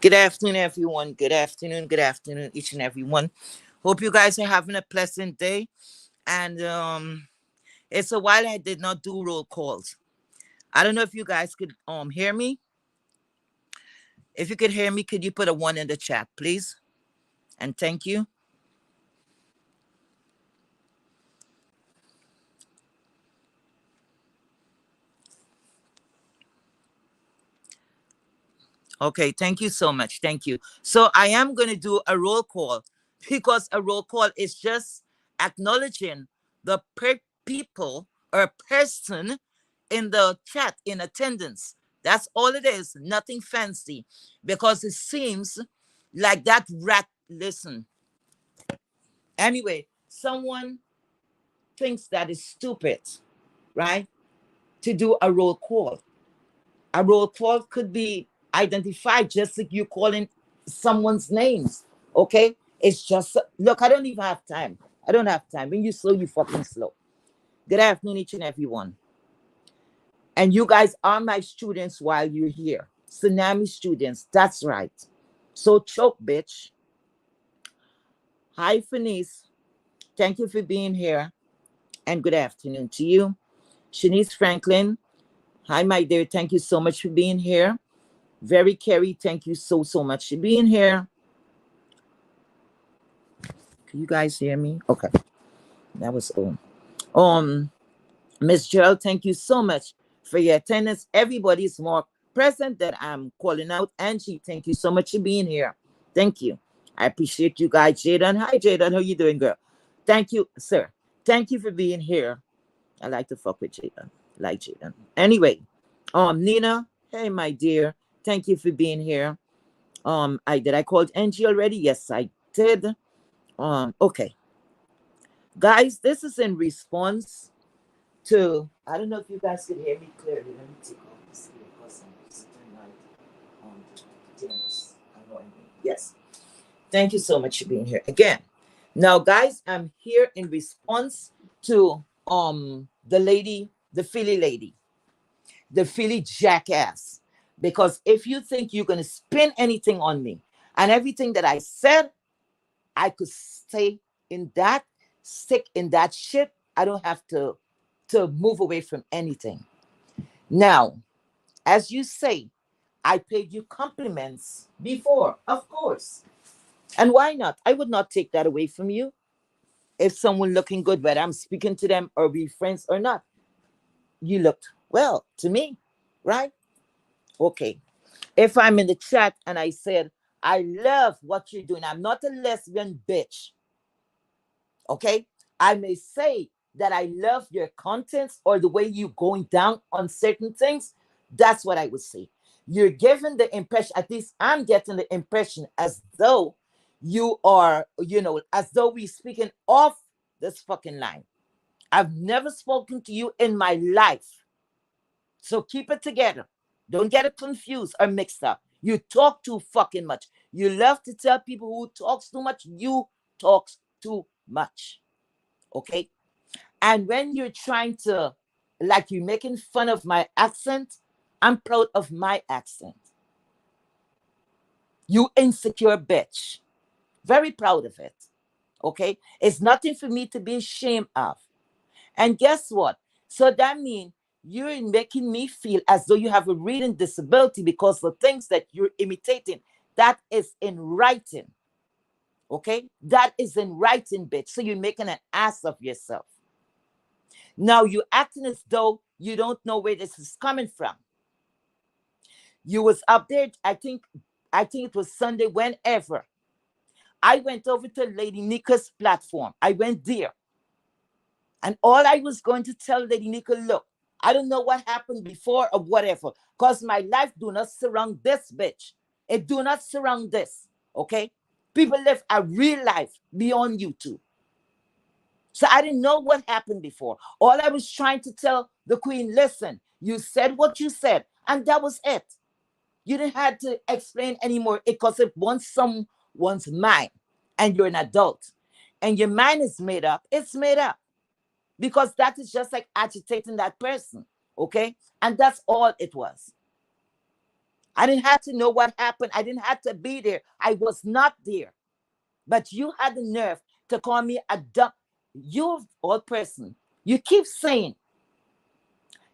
Good afternoon, everyone. Good afternoon. Good afternoon, each and every one. Hope you guys are having a pleasant day. And it's a while I did not do roll calls. I don't know if you guys could hear me. If you could hear me, could you put a one in the chat, please? And thank you. Okay, thank you so much. Thank you. So I am going to do a roll call because a roll call is just acknowledging the people or person in the chat in attendance. That's all it is, nothing fancy. Because it seems like that rat, listen. Anyway, someone thinks that is stupid, right? To do a roll call. A roll call could be identified just like you calling someone's names. Okay? It's just look, I don't even have time. I don't have time. When you slow, you fucking slow. Good afternoon, each and every one. And you guys are my students while you're here. Tsunami students, that's right. So choke, bitch. Hi, Fenice. Thank you for being here. And good afternoon to you. Shanice Franklin. Hi, my dear. Thank you so much for being here. Very Carrie, thank you so much for being here. Can you guys hear me? Okay. That was all. Miss Gerald, thank you so much for your attendance. Everybody's more present that I'm calling out. Angie, thank you so much for being here. Thank you. I appreciate you guys. Jaden. Hi, Jaden. How you doing, girl? Thank you, sir. Thank you for being here. I like to fuck with Jaden. Like Jaden. Anyway, Nina. Hey, my dear. Thank you for being here. I called Angie already? Yes, I did. Okay. Guys, this is in response to, I don't know if you guys can hear me clearly. Let me take off this here because I'm sitting right on dinners. Yes. Thank you so much for being here again. Now, guys, I'm here in response to the lady, the Philly lady, the Philly jackass. Because if you think you're gonna spin anything on me and everything that I said, I could stay in that, stick in that shit. I don't have to move away from anything. Now, as you say, I paid you compliments before, of course. And why not? I would not take that away from you. If someone looking good, whether I'm speaking to them or be friends or not, you looked well to me, right? Okay. If I'm in the chat and I said, I love what you're doing, I'm not a lesbian bitch. Okay? I may say that I love your contents or the way you're going down on certain things. That's what I would say. You're giving the impression, at least I'm getting the impression as though you are, as though we're speaking off this fucking line. I've never spoken to you in my life. So keep it together. Don't get it confused or mixed up. You talk too fucking much. You love to tell people who talks too much, you talks too much. Okay? And when you're trying to, like you're making fun of my accent, I'm proud of my accent. You insecure bitch. Very proud of it. Okay? It's nothing for me to be ashamed of. And guess what? So that means you're making me feel as though you have a reading disability because the things that you're imitating, that is in writing. Okay? That is in writing, bitch. So you're making an ass of yourself. Now you're acting as though you don't know where this is coming from. You was up there, I think it was Sunday, whenever. I went over to Lady Nika's platform. I went there. And all I was going to tell Lady Nika, look, I don't know what happened before or whatever, because my life do not surround this bitch. It do not surround this, okay? People live a real life beyond YouTube. So I didn't know what happened before. All I was trying to tell the queen, listen, you said what you said, and that was it. You didn't have to explain anymore because it once someone's mind and you're an adult and your mind is made up, it's made up. Because that is just like agitating that person, okay? And that's all it was. I didn't have to know what happened. I didn't have to be there. I was not there. But you had the nerve to call me a dumb. You, old person, you keep saying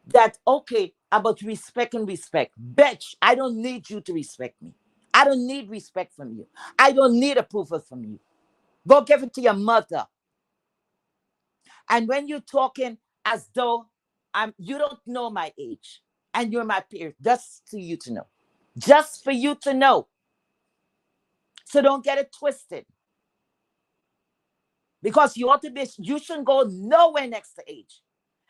that, okay, about respect and respect. Bitch, I don't need you to respect me. I don't need respect from you. I don't need approval from you. Go give it to your mother. And when you're talking as though you don't know my age and you're my peer, just to you to know. Just for you to know. So don't get it twisted. Because you shouldn't go nowhere next to age.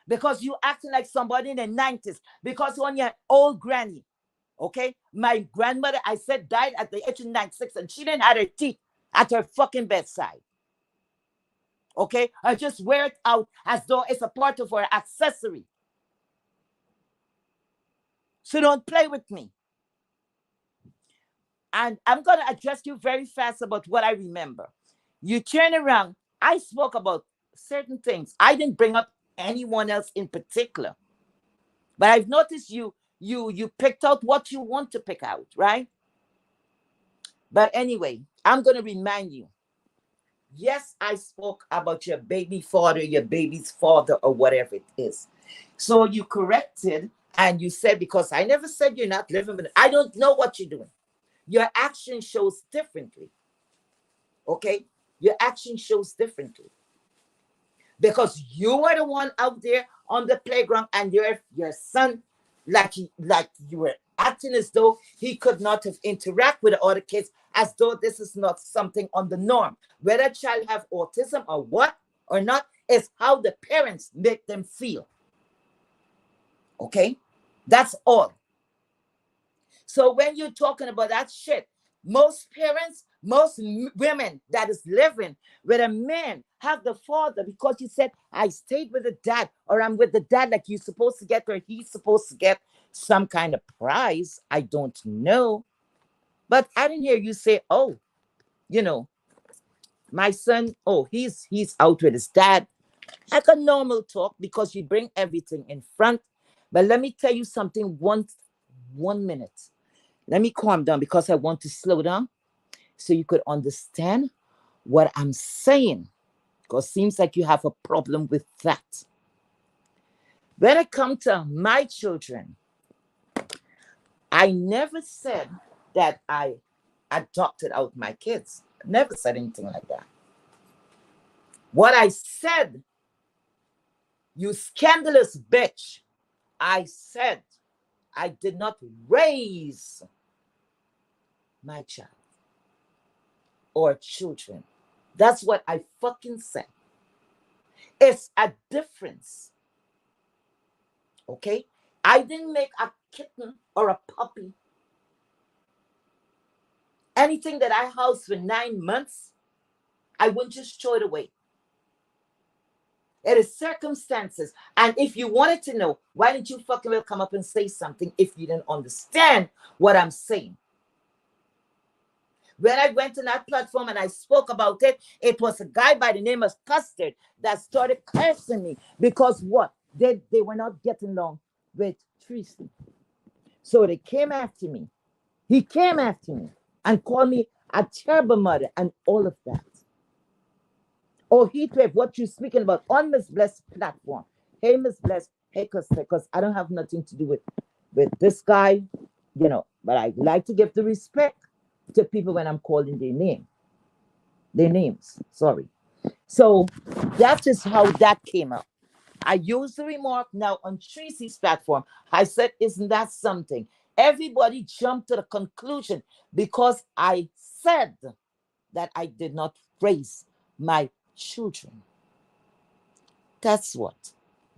Because you acting like somebody in the 90s. Because you're on your old granny. Okay? My grandmother, I said, died at the age of 96 and she didn't have her teeth at her fucking bedside. Okay? I just wear it out as though it's a part of her accessory. So don't play with me. And I'm going to address you very fast about what I remember. You turn around. I spoke about certain things. I didn't bring up anyone else in particular. But I've noticed you picked out what you want to pick out, right? But anyway, I'm going to remind you. Yes, I spoke about your baby father, your baby's father, or whatever it is. So you corrected and you said, because I never said you're not living with it. I don't know what you're doing. Your action shows differently. Okay? Your action shows differently. Because you were the one out there on the playground and your son, like you were acting as though he could not have interact with the other kids, as though this is not something on the norm. Whether a child have autism or what or not is how the parents make them feel. Okay? That's all. So when you're talking about that shit, most parents, most women that is living with a man have the father, because you said, I stayed with the dad, or I'm with the dad, like you're supposed to get, or he's supposed to get some kind of prize. I don't know. But I didn't hear you say, oh, my son, oh, he's out with his dad. Like a normal talk, because you bring everything in front. But let me tell you something, one minute. Let me calm down, because I want to slow down so you could understand what I'm saying, because it seems like you have a problem with that. When it comes to my children, I never said that I adopted out my kids. Never said anything like that. What I said, you scandalous bitch, I said I did not raise my child or children. That's what I fucking said. It's a difference. Okay? I didn't make a kitten or a puppy. Anything that I housed for 9 months, I wouldn't just throw it away. It is circumstances. And if you wanted to know, why didn't you fucking well come up and say something if you didn't understand what I'm saying? When I went on that platform and I spoke about it, it was a guy by the name of Custard that started cursing me because what? They were not getting along with Tracy. So they came after me. He came after me and called me a terrible mother and all of that. Oh, Heatwave, what you speaking about on Miss Bless platform. Hey, Miss Bless, hey, because I don't have nothing to do with this guy, but I like to give the respect to people when I'm calling their names. Sorry. So that is how that came up. I used the remark now on Tracy's platform. I said, isn't that something? Everybody jumped to the conclusion because I said that I did not raise my children. That's what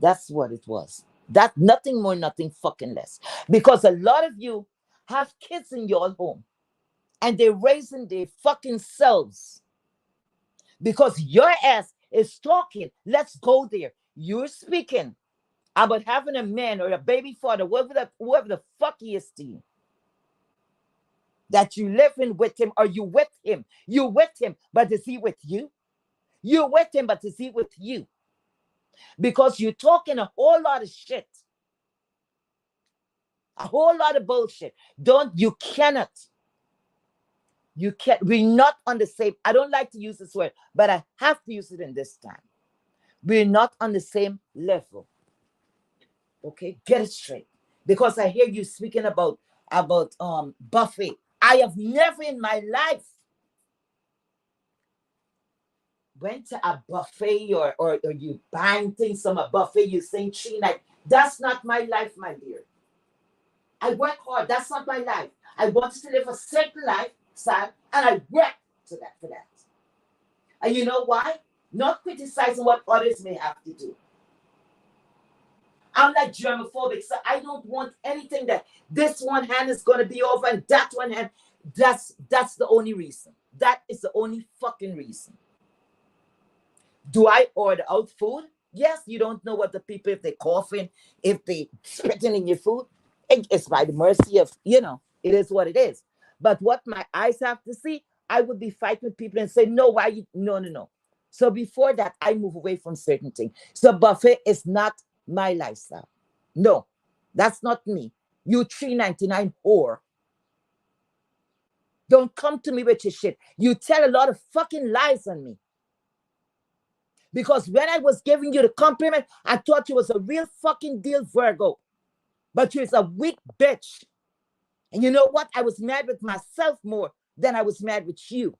it was. That nothing more, nothing fucking less. Because a lot of you have kids in your home and they're raising their fucking selves. Because your ass is talking. Let's go there. You're speaking about having a man or a baby father, whoever the fuck he is to you. That you living with him or you with him. You with him, but is he with you? You're with him, but is he with you? Because you're talking a whole lot of shit. A whole lot of bullshit. You cannot. You can't. We're not on the same. I don't like to use this word, but I have to use it in this time. We're not on the same level. Okay, get it straight. Because I hear you speaking about buffet. I have never in my life went to a buffet or you buying things from a buffet. You saying 3 nights. That's not my life, my dear. I work hard. That's not my life. I wanted to live a certain lifestyle, and I work for that. And you know why? Not criticizing what others may have to do. I'm like germophobic, so I don't want anything that this one hand is going to be over and that one hand. That's the only reason. That is the only fucking reason. Do I order out food? Yes, you don't know what the people, if they're coughing, if they spitting in your food. It's by the mercy of, it is what it is. But what my eyes have to see, I would be fighting with people and say, no, why you, no. So before that, I move away from certain things. So buffet is not my lifestyle. No, that's not me. You $3.99 whore. Don't come to me with your shit. You tell a lot of fucking lies on me. Because when I was giving you the compliment, I thought you was a real fucking deal Virgo. But you're a weak bitch. And you know what? I was mad with myself more than I was mad with you.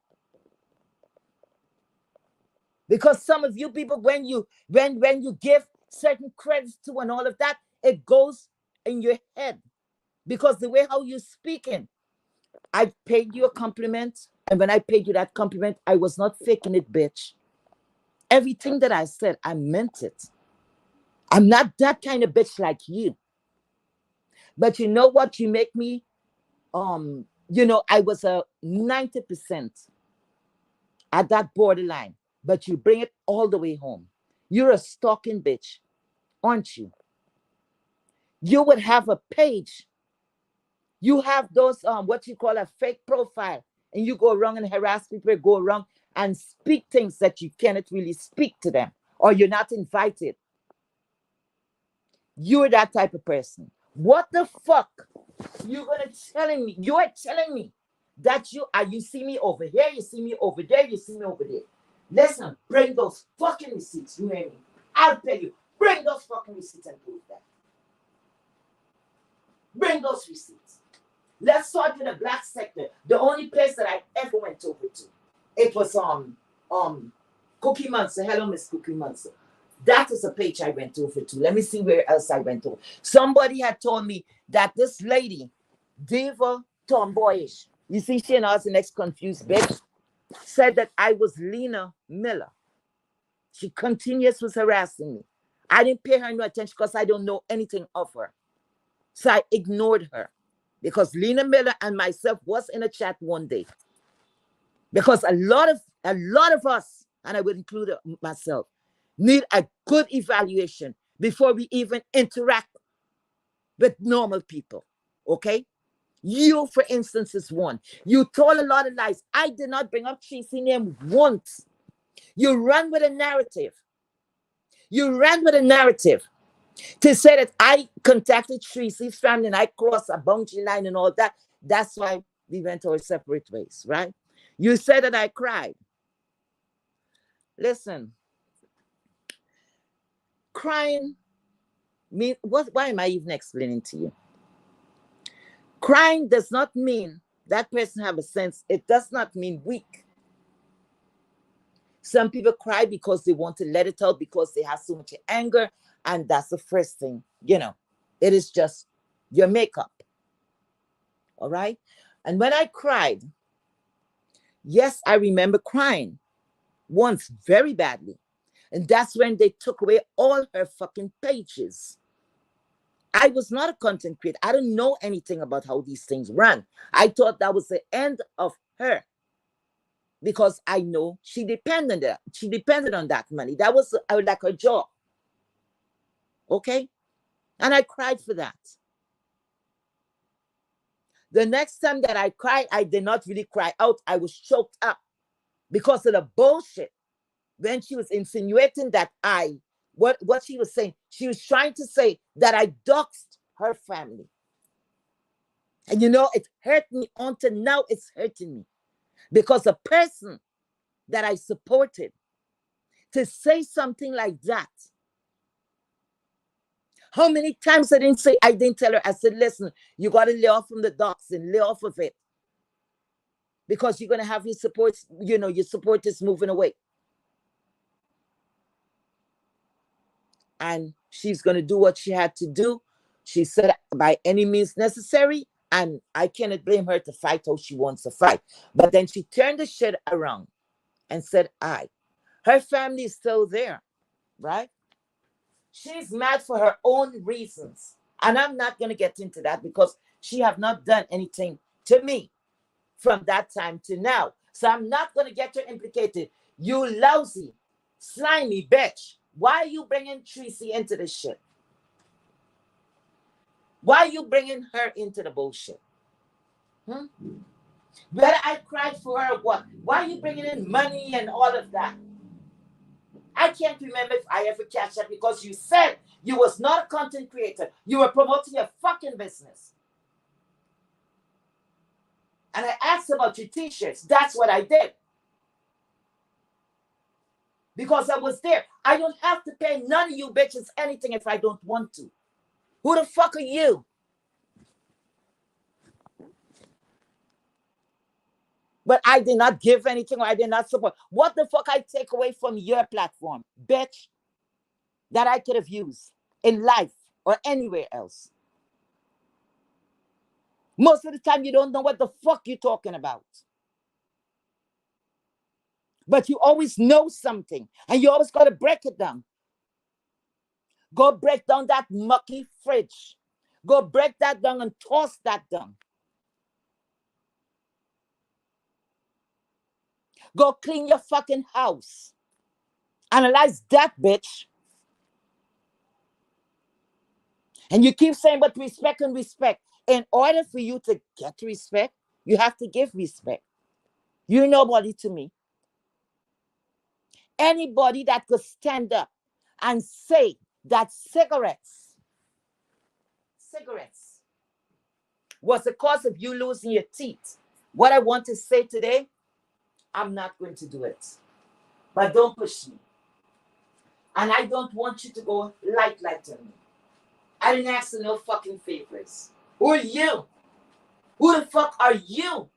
Because some of you people, when you give certain credits to and all of that, it goes in your head. Because the way how you're speaking, I paid you a compliment. And when I paid you that compliment, I was not faking it, bitch. Everything that I said, I meant it. I'm not that kind of bitch like you. But you know what? You make me, I was a 90% at that borderline. But you bring it all the way home. You're a stalking bitch, aren't you? You would have a page. You have those, what you call a fake profile. And you go around and harass people, go around and speak things that you cannot really speak to them. Or you're not invited. You're that type of person. What the fuck? You're telling me that you see me over here, you see me over there, you see me over there. Listen, bring those fucking receipts. You hear me? I'll pay you. Bring those fucking receipts and prove that. Bring those receipts. Let's start with the black sector. The only place that I ever went over to, it was Cookie Monster. Hello, Miss Cookie Monster. That is a page I went over to. Let me see where else I went over. Somebody had told me that this lady, Diva Tomboyish, you see, she and I was the next confused bitch, said that I was Lena Miller. She continuously was harassing me. I didn't pay her no attention because I don't know anything of her. So I ignored her because Lena Miller and myself was in a chat one day. Because a lot of us, and I would include myself, need a good evaluation before we even interact with normal people. Okay? You, for instance, is one. You told a lot of lies. I did not bring up Tracy's name once. You ran with a narrative. You ran with a narrative to say that I contacted Tracy's family and I crossed a boundary line and all that. That's why we went our separate ways, right? You said that I cried. Listen, crying mean what? Why am I even explaining to you? Crying does not mean that person have a sense. It does not mean weak. Some people cry because they want to let it out because they have so much anger, and that's the first thing. It is just your makeup. All right. And when I cried, yes, I remember crying once very badly. And that's when they took away all her fucking pages. I was not a content creator. I don't know anything about how these things run. I thought that was the end of her because I know she depended on that money. That was like her job. Okay? And I cried for that. The next time that I cried, I did not really cry out. I was choked up because of the bullshit. When she was insinuating that what she was saying, she was trying to say that I doxed her family. And you know, it hurt me until now. It's hurting me because a person that I supported to say something like that. How many times I didn't say, I didn't tell her, I said, listen, you got to lay off from the docs and lay off of it. Because you're going to have your support, you know, your support is moving away. And she's going to do what she had to do. She said, by any means necessary. And I cannot blame her to fight how she wants to fight. But then she turned the shit around and said, her family is still there, right? She's mad for her own reasons. And I'm not going to get into that because she have not done anything to me from that time to now. So I'm not going to get her implicated. You lousy, slimy bitch. Why are you bringing Tracy into this shit? Why are you bringing her into the bullshit? Whether I cried for her or what? Why are you bringing in money and all of that? I can't remember if I ever catch up because you said you was not a content creator. You were promoting your fucking business. And I asked about your t-shirts. That's what I did. Because I was there. I don't have to pay none of you bitches anything if I don't want to. Who the fuck are you? But I did not give anything or I did not support. What the fuck I take away from your platform, bitch, that I could have used in life or anywhere else? Most of the time you don't know what the fuck you're talking about. But you always know something and you always got to break it down. Go break down that mucky fridge. Go break that down and toss that down. Go clean your fucking house. Analyze that, bitch. And you keep saying, but respect and respect. In order for you to get respect, you have to give respect. You're nobody to me. Anybody that could stand up and say that cigarettes was the cause of you losing your teeth. What I want to say today, I'm not going to do it. But don't push me. And I don't want you to go light on me. I didn't ask for no fucking favors. Who are you? Who the fuck are you?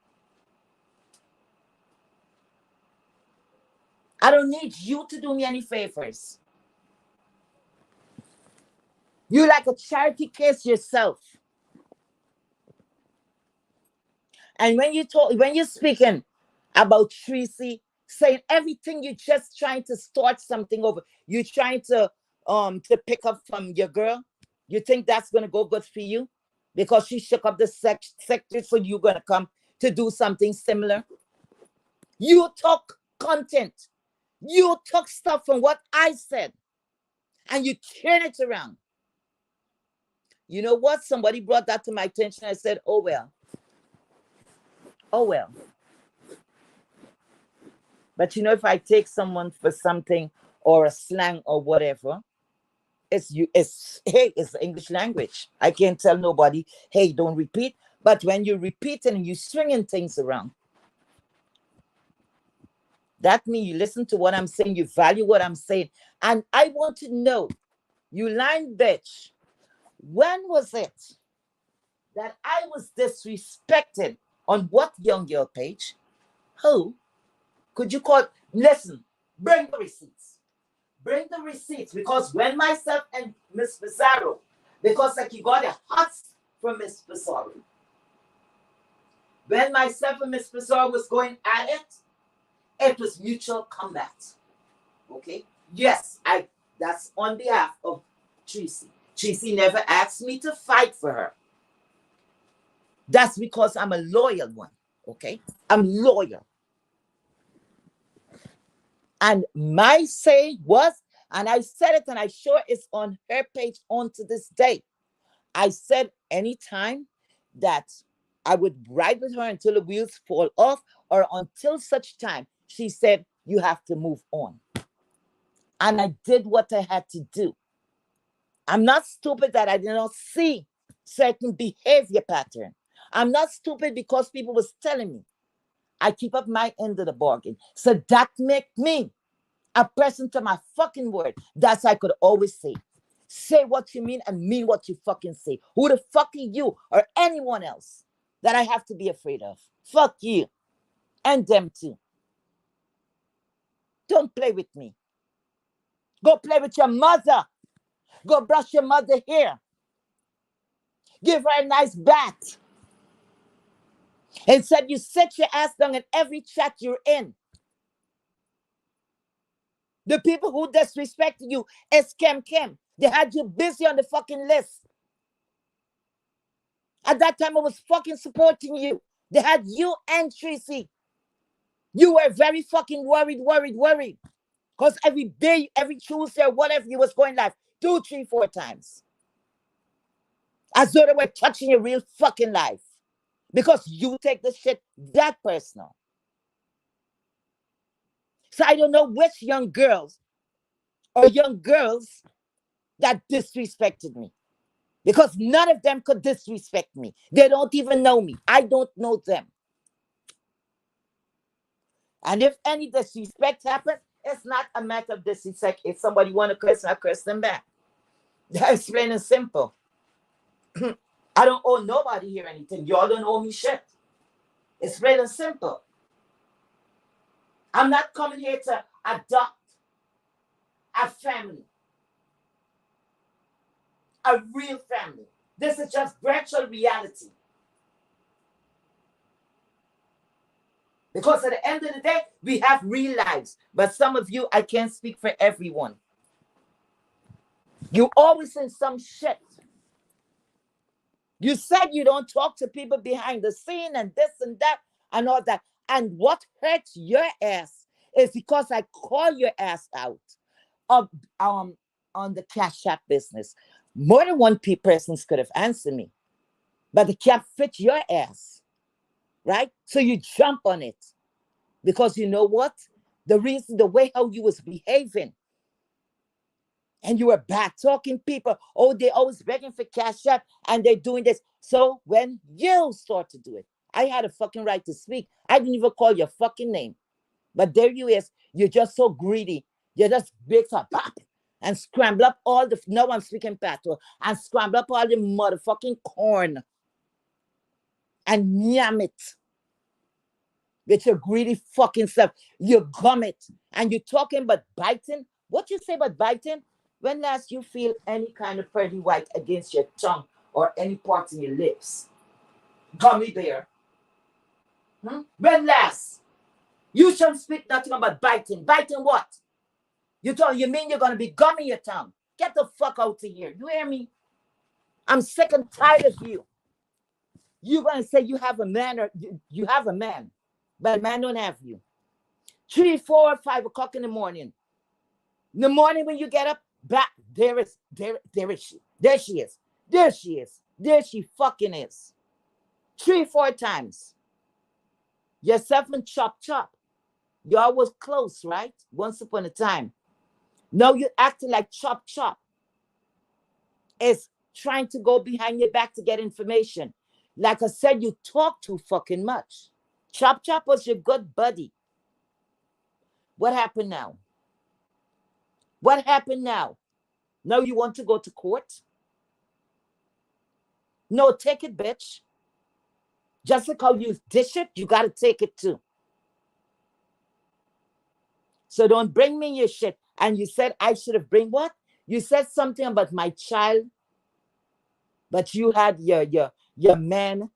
I don't need you to do me any favors. You like a charity case yourself. And when you're speaking about Tracy, saying everything, you're just trying to start something over. You're trying to pick up from your girl. You think that's gonna go good for you? Because she shook up the sector, so you're gonna come to do something similar. You took content. You took stuff from what I said and you turn it around. You know what? Somebody brought that to my attention. I said, oh well. Oh well. But you know, if I take someone for something or a slang or whatever, it's the English language. I can't tell nobody, hey, don't repeat. But when you repeat and you stringing things around, that means you listen to what I'm saying, you value what I'm saying. And I want to know, you lying bitch, when was it that I was disrespected on what young girl page? Who? Could you call? Listen, bring the receipts. Bring the receipts. Because when myself and Miss Pizarro, because like you got a hot from Miss Pizarro. When myself and Miss Pizarro was going at it was mutual combat. Okay? Yes, that's on behalf of Tracy. Tracy never asked me to fight for her. That's because I'm a loyal one. Okay? I'm loyal. And my say was, and I said it and I sure it's on her page on to this day. I said anytime that I would ride with her until the wheels fall off or until such time, she said, you have to move on. And I did what I had to do. I'm not stupid that I did not see certain behavior pattern. I'm not stupid because people was telling me. I keep up my end of the bargain. So that make me a person to my fucking word. That's I could always say. Say what you mean and mean what you fucking say. Who the fuck are you or anyone else that I have to be afraid of? Fuck you. And them too. Don't play with me. Go play with your mother. Go brush your mother hair. Give her a nice bath. Instead, you sit your ass down in every chat you're in. The people who disrespected you is Kim. They had you busy on the fucking list. At that time, I was fucking supporting you. They had you and Tracy. You were very fucking worried. Because every day, every Tuesday, or whatever, you was going live 2, 3, 4 times. As though they were touching your real fucking life. Because you take the shit that personal. So I don't know which young girls that disrespected me. Because none of them could disrespect me. They don't even know me. I don't know them. And if any disrespect happens, it's not a matter of disrespect. If somebody want to curse, I curse them back. That's plain and simple. I don't owe nobody here anything. Y'all don't owe me shit. It's plain and simple. I'm not coming here to adopt a family. A real family. This is just virtual reality. Because at the end of the day, we have real lives. But some of you, I can't speak for everyone. You always in some shit. You said you don't talk to people behind the scene and this and that and all that. And what hurts your ass is because I call your ass out of on the Cash App business. More than one person could have answered me. But the cap fit your ass. Right? So you jump on it. Because you know what? The reason, the way how you was behaving. And you were bad talking people. Oh, they always begging for Cash App and they're doing this. So when you start to do it, I had a fucking right to speak. I didn't even call your fucking name. But there you is. You're just so greedy. You just big up and scramble up all the, no, I'm speaking patois, and scramble up all the motherfucking corn and yam it with your greedy fucking self. You gum it and you're talking about biting. What you say about biting? When last you feel any kind of pretty white against your tongue or any parts in your lips? Gummy bear. When last? You shouldn't speak nothing about biting. Biting what? You mean you're going to be gumming your tongue? Get the fuck out of here. You hear me? I'm sick and tired of you. You're going to say you have a man or you have a man, but a man don't have you. 3, 4, 5 o'clock in the morning. In the morning when you get up, back, there is she. There she is. There she is. There she fucking is. 3, 4 times. Yourself and chop. Y'all was close, right? Once upon a time. Now you're acting like chop. Is trying to go behind your back to get information. Like I said, you talk too fucking much. Chop was your good buddy. What happened now? What happened now? Now you want to go to court? No, take it, bitch. Just like how you dish it, you got to take it too. So don't bring me your shit. And you said I should have bring what? You said something about my child, but you had your man,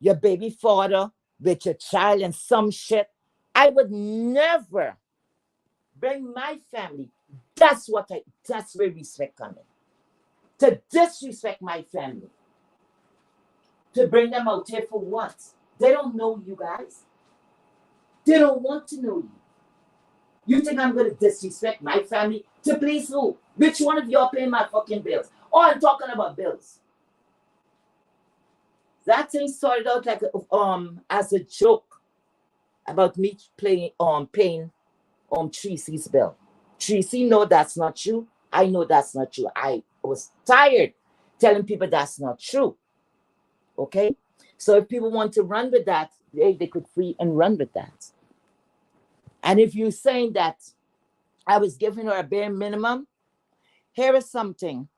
your baby father with your child and some shit. I would never bring my family. That's where respect comes in. To disrespect my family. To bring them out here for what? They don't know you guys. They don't want to know you. You think I'm going to disrespect my family? To please who? Which one of y'all paying my fucking bills? Oh, I'm talking about bills. That thing started out like as a joke about me paying Tracy's bill. Tracy, no, that's not true. I know that's not true. I was tired telling people that's not true. Okay? So if people want to run with that, they could free and run with that. And if you're saying that I was giving her a bare minimum, here is something.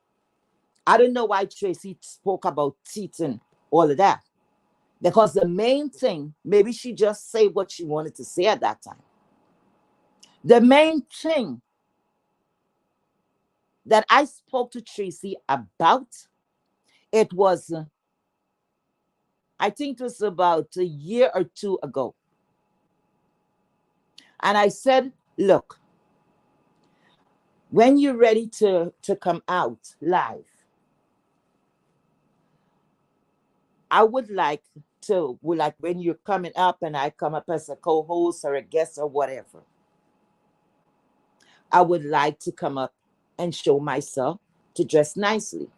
I don't know why Tracy spoke about cheating, all of that. Because the main thing, maybe she just say what she wanted to say at that time. The main thing that I spoke to Tracy about, it was, I think it was about a year or two ago. And I said, look, when you're ready to come out live, I would like to, like when you're coming up and I come up as a co-host or a guest or whatever, I would like to come up and show myself to dress nicely.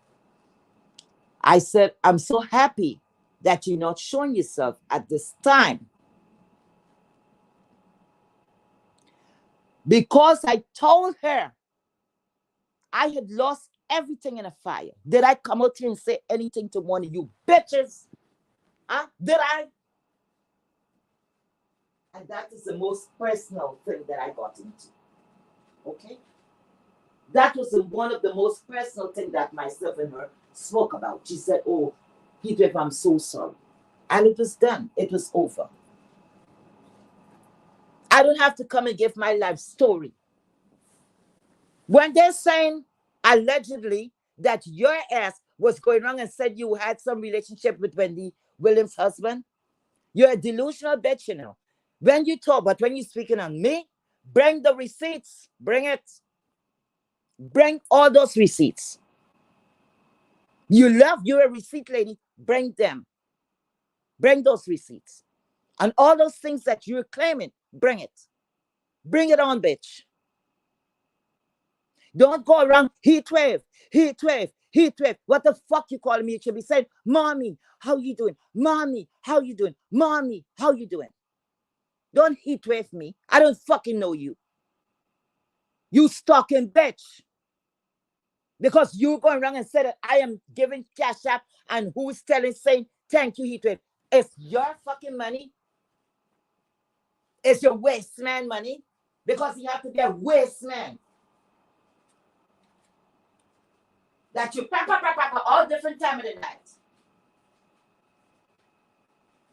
I said, I'm so happy that you're not showing yourself at this time. Because I told her I had lost everything in a fire. Did I come out here and say anything to one of you bitches? Huh? Did I? And that is the most personal thing that I got into. Okay? That was one of the most personal things that myself and her spoke about. She said, oh, Heatwave, I'm so sorry. And it was done. It was over. I don't have to come and give my life story. When they're saying allegedly that your ass was going wrong and said you had some relationship with Wendy Williams' husband, you're a delusional bitch, you know. When you talk, but when you're speaking on me, bring the receipts. Bring it. Bring all those receipts. You're a receipt lady. Bring them. Bring those receipts. And all those things that you're claiming, bring it. Bring it on, bitch. Don't go around heat wave. What the fuck you calling me? You should be saying, mommy, how you doing? Mommy, how you doing? Mommy, how you doing? Don't heat wave me. I don't fucking know you. You stalking bitch. Because you going around and said that I am giving cash app and who's saying, thank you, heat wave. It's your fucking money. It's your waste man money. Because you have to be a waste man. That you all different time of the night.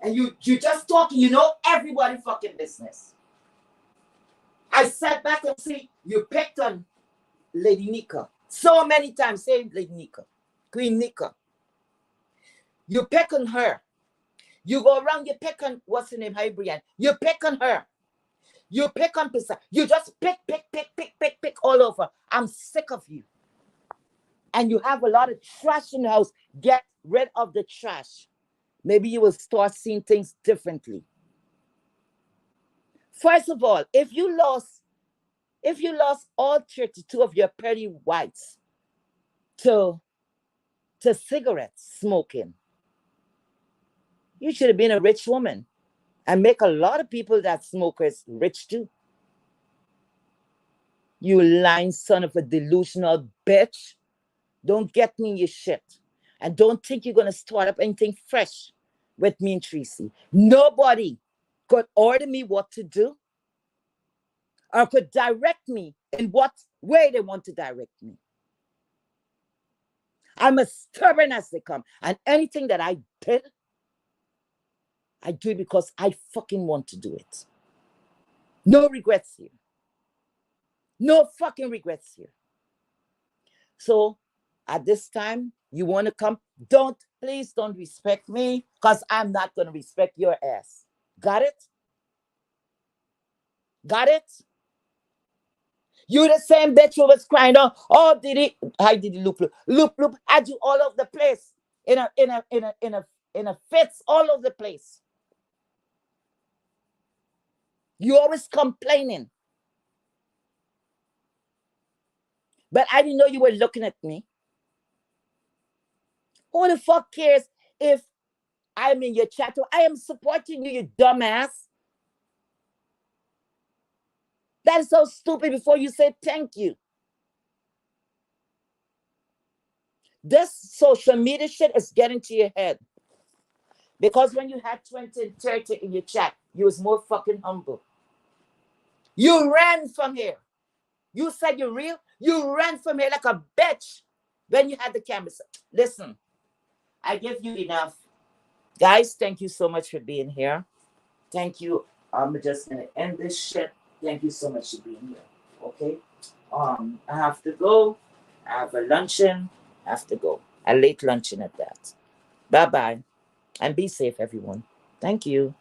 And you just talking, you know everybody fucking business. I sat back and see you picked on Lady Nika. So many times saying Lady Nika. Queen Nika. You pick on her. You go around, you pick on, what's her name, Brian. You pick on her. You pick on Pisa. You just pick all over. I'm sick of you. And you have a lot of trash in the house. Get rid of the trash. Maybe you will start seeing things differently. First of all, if you lost all 32 of your pretty whites to cigarettes smoking, you should have been a rich woman and make a lot of people that smokers rich too. You lying son of a delusional bitch. Don't get me in your shit. And don't think you're going to start up anything fresh with me and Tracy. Nobody could order me what to do or could direct me in what way they want to direct me. I'm as stubborn as they come. And anything that I did, I do it because I fucking want to do it. No regrets here. No fucking regrets here. So at this time, you want to come, please don't respect me because I'm not going to respect your ass. Got it? Got it? You the same bitch who was crying out, oh, I did loop. Loop had you all over the place. In a fits all over the place. You always complaining. But I didn't know you were looking at me. Who the fuck cares if I'm in your chat? I am supporting you, you dumbass. That is so stupid before you say thank you. This social media shit is getting to your head. Because when you had 20 and 30 in your chat, you was more fucking humble. You ran from here. You said you're real. You ran from here like a bitch when you had the cameras. Listen, I give you enough. Guys, thank you so much for being here. Thank you. I'm just gonna end this shit. Thank you so much for being here. Okay. I have to go. I have a luncheon. I have to go. A late luncheon at that. Bye bye. And be safe, everyone. Thank you.